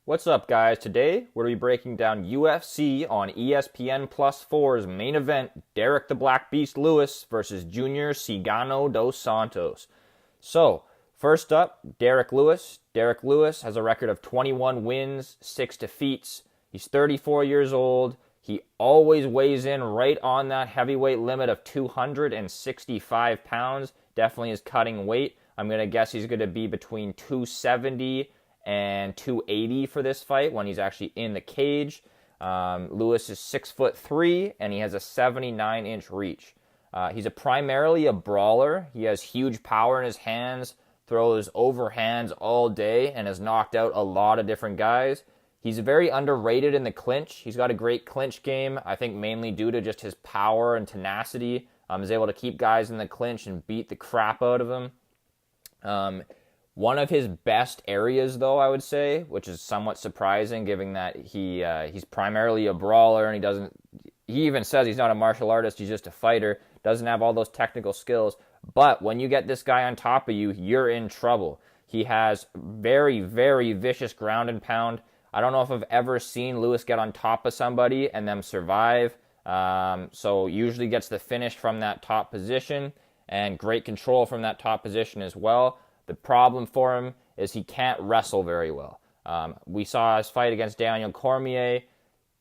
What's up, guys? Today, we're going to be breaking down UFC on ESPN Plus 4's main event, Derek the Black Beast Lewis versus Junior Cigano dos Santos. So, first up, Derek Lewis. Derek Lewis has a record of 21 wins, 6 defeats. He's 34 years old. He always weighs in right on that heavyweight limit of 265 pounds. Definitely is cutting weight. I'm going to guess he's going to be between 270 and 280 for this fight when he's actually in the cage. Lewis is 6'3", and he has a 79-inch reach. He's primarily a brawler. He has huge power in his hands, throws overhands all day, and has knocked out a lot of different guys. He's very underrated in the clinch. He's got a great clinch game, I think mainly due to just his power and tenacity. He's able to keep guys in the clinch and beat the crap out of them. One of his best areas, though, I would say, which is somewhat surprising given that he's primarily a brawler and he even says he's not a martial artist, he's just a fighter, doesn't have all those technical skills. But when you get this guy on top of you, you're in trouble. He has very, very vicious ground and pound. I don't know if I've ever seen Lewis get on top of somebody and them survive. So usually gets the finish from that top position and great control from that top position as well. The problem for him is he can't wrestle very well. We saw his fight against Daniel Cormier.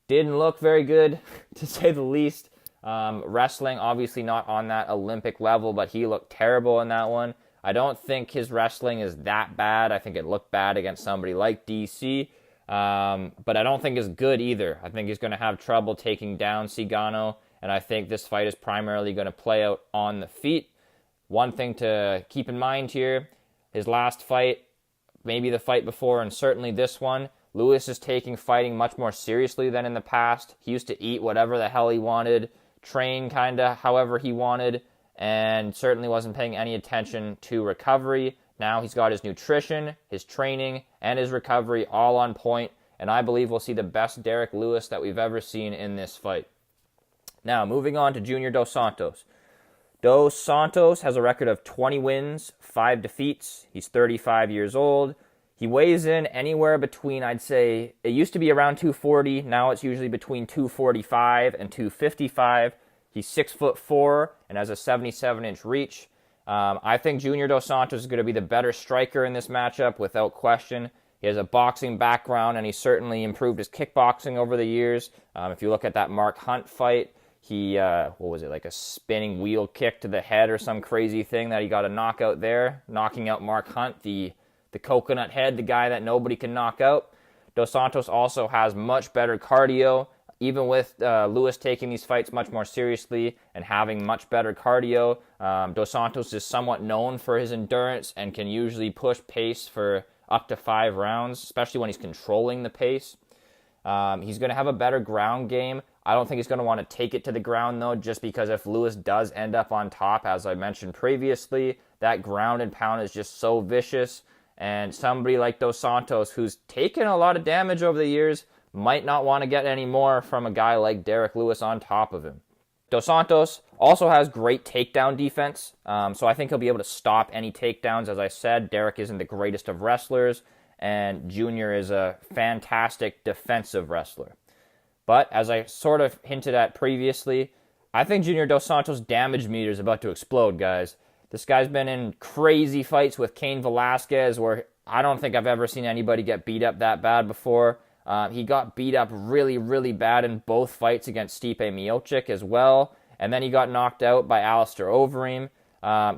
Didn't look very good, to say the least. Wrestling, obviously not on that Olympic level, but he looked terrible in that one. I don't think his wrestling is that bad. I think it looked bad against somebody like DC. But I don't think it's good either. I think he's going to have trouble taking down Cigano, and I think this fight is primarily going to play out on the feet. One thing to keep in mind here, his last fight, maybe the fight before, and certainly this one, Lewis is taking fighting much more seriously than in the past. He used to eat whatever the hell he wanted, train kind of however he wanted, and certainly wasn't paying any attention to recovery. Now he's got his nutrition, his training, and his recovery all on point, and I believe we'll see the best Derek Lewis that we've ever seen in this fight. Now, moving on to Junior Dos Santos. Dos Santos has a record of 20 wins, 5 defeats. He's 35 years old. He weighs in anywhere between, I'd say, it used to be around 240. Now it's usually between 245 and 255. He's 6'4" and has a 77-inch reach. I think Junior Dos Santos is going to be the better striker in this matchup, without question. He has a boxing background, and he certainly improved his kickboxing over the years. If you look at that Mark Hunt fight, he, like a spinning wheel kick to the head or some crazy thing that he got a knockout there, knocking out Mark Hunt, the coconut head, the guy that nobody can knock out. Dos Santos also has much better cardio. Even with Lewis taking these fights much more seriously and having much better cardio, Dos Santos is somewhat known for his endurance and can usually push pace for up to 5 rounds, especially when he's controlling the pace. He's going to have a better ground game. I don't think he's going to want to take it to the ground, though, just because if Lewis does end up on top, as I mentioned previously, that ground and pound is just so vicious. And somebody like Dos Santos, who's taken a lot of damage over the years, might not want to get any more from a guy like Derek Lewis on top of him. Dos Santos also has great takedown defense, so I think he'll be able to stop any takedowns. As I said, Derek isn't the greatest of wrestlers, and Junior is a fantastic defensive wrestler. But as I sort of hinted at previously, I think Junior Dos Santos' damage meter is about to explode, guys. This guy's been in crazy fights with Cain Velasquez, where I don't think I've ever seen anybody get beat up that bad before. He got beat up really, really bad in both fights against Stipe Miocic as well. And then he got knocked out by Alistair Overeem.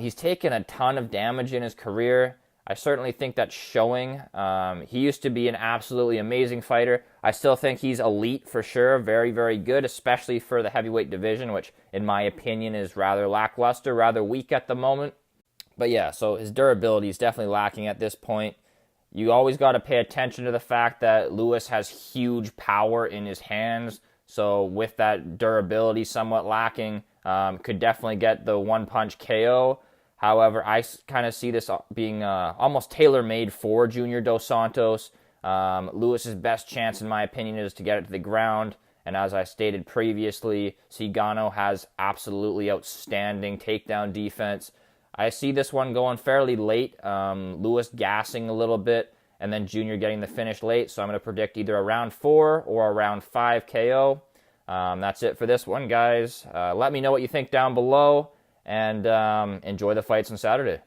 He's taken a ton of damage in his career. I certainly think that's showing. He used to be an absolutely amazing fighter. I still think he's elite for sure. Very, very good, especially for the heavyweight division, which in my opinion is rather lackluster, rather weak at the moment. But yeah, so his durability is definitely lacking at this point. You always got to pay attention to the fact that Lewis has huge power in his hands. So with that durability somewhat lacking, could definitely get the one-punch KO. However, I kind of see this being almost tailor-made for Junior Dos Santos. Lewis's best chance, in my opinion, is to get it to the ground. And as I stated previously, Cigano has absolutely outstanding takedown defense. I see this one going fairly late, Lewis gassing a little bit, and then Junior getting the finish late. So I'm going to predict either a round 4 or a round 5 KO. That's it for this one, guys. Let me know what you think down below, and enjoy the fights on Saturday.